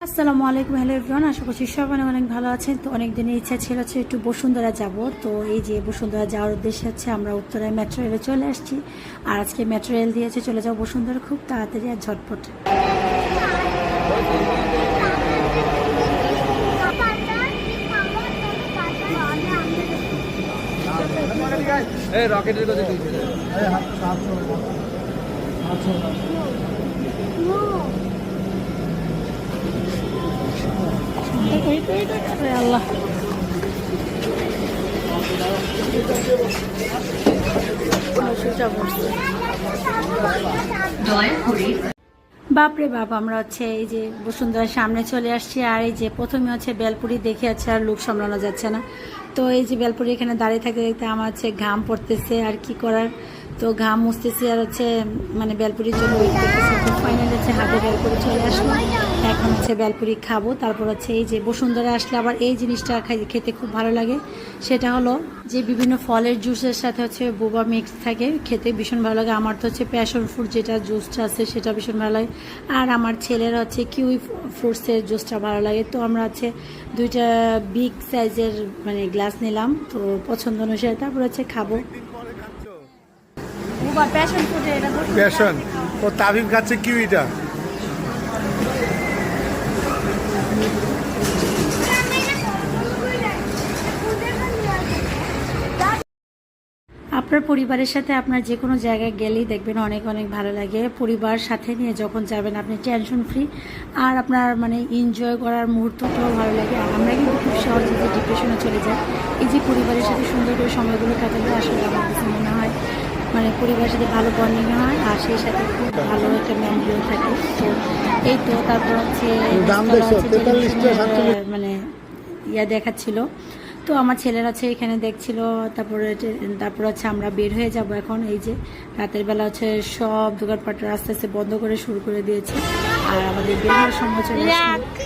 আসসালামু আলাইকুম, hello everyone. আশা করছি সব অনেক অনেক ভালো আছেন। তো অনেক দিনের ইচ্ছা ছিল হচ্ছে একটু বসুন্ধরা যাব। তো এই যে বসুন্ধরা যাওয়ার উদ্দেশ্যে হচ্ছে আমরা উত্তরায় মেট্রো রেলে চলে আসছি। আর আজকে মেট্রো রেল দিয়েছে চলে যাবো বসুন্ধরা খুব তাড়াতাড়ি আর ঝটপট। রকেটের কথা দিয়েছে আল্লাহ, বাপরে বাপ, আমরা হচ্ছে এই যে বসুন্ধরার সামনে চলে আসছি। আর এই যে প্রথমে হচ্ছে বেলপুরি দেখে আছে, আর লোক সামলানো যাচ্ছে না। তো এই যে বেলপুরি এখানে দাঁড়িয়ে থাকতে দেখতে আমার হচ্ছে ঘাম পড়তেছে, আর কি করার। তো ঘাম মুছতেছি আর হচ্ছে মানে বেলপুরির জন্য ওয়েট করতেছি। তো ফাইনালি হচ্ছে হাতে বেলপুরি চলে আসলো। এখন হচ্ছে বেলপুরি খাবো। তারপর হচ্ছে এই যে বসুন্ধরা আসলে আবার এই জিনিসটা খেতে খুব ভালো লাগে। সেটা হলো যে বিভিন্ন ফলের জুসের সাথে হচ্ছে বোবা মিক্স থাকে, খেতে ভীষণ ভালো লাগে। আমার তো হচ্ছে প্যাশন ফ্রুট যেটা জুসটা আছে সেটা ভীষণ ভালো লাগে। আর আমার ছেলের হচ্ছে কিউই ফ্রুটসের জুসটা ভালো লাগে। তো আমরা হচ্ছে দুইটা বিগ সাইজের মানে গ্লাস নিলাম, তো পছন্দ অনুসারে তারপর হচ্ছে খাবো। প্যাশন ফ্রুট, এটা প্যাশন ও তাবিব খাচ্ছে কিউইটা। আপনার পরিবারের সাথে আপনার যে কোনো জায়গায় গেলেই দেখবেন অনেক অনেক ভালো লাগে। পরিবার সাথে নিয়ে যখন যাবেন আপনি টেনশন ফ্রি, আর আপনার মানে এনজয় করার মুহূর্তটাও ভালো লাগে। আর আমরা কিন্তু খুব সহজে যে ডিপ্রেশনে চলে যাই, এই যে পরিবারের সাথে সুন্দর করে সময়গুলো কাটালে আসলে আমার কাছে মনে হয় মানে পরিবারের সাথে ভালো বন্ডিং হয়, আর সেই সাথে খুব ভালো একটা মেমোরিও থাকে। তো এই তো তারপর হচ্ছে মানে দেখাচ্ছিল। তো আমার ছেলেরা হচ্ছে এখানে দেখছিল। তারপর হচ্ছে আমরা বের হয়ে যাব এখন। এই যে রাতের বেলা হচ্ছে সব দোকানপাট আস্তে আস্তে বন্ধ করে শুরু করে দিয়েছে, আর আমাদের বের হওয়ার সময় চলে আসছে।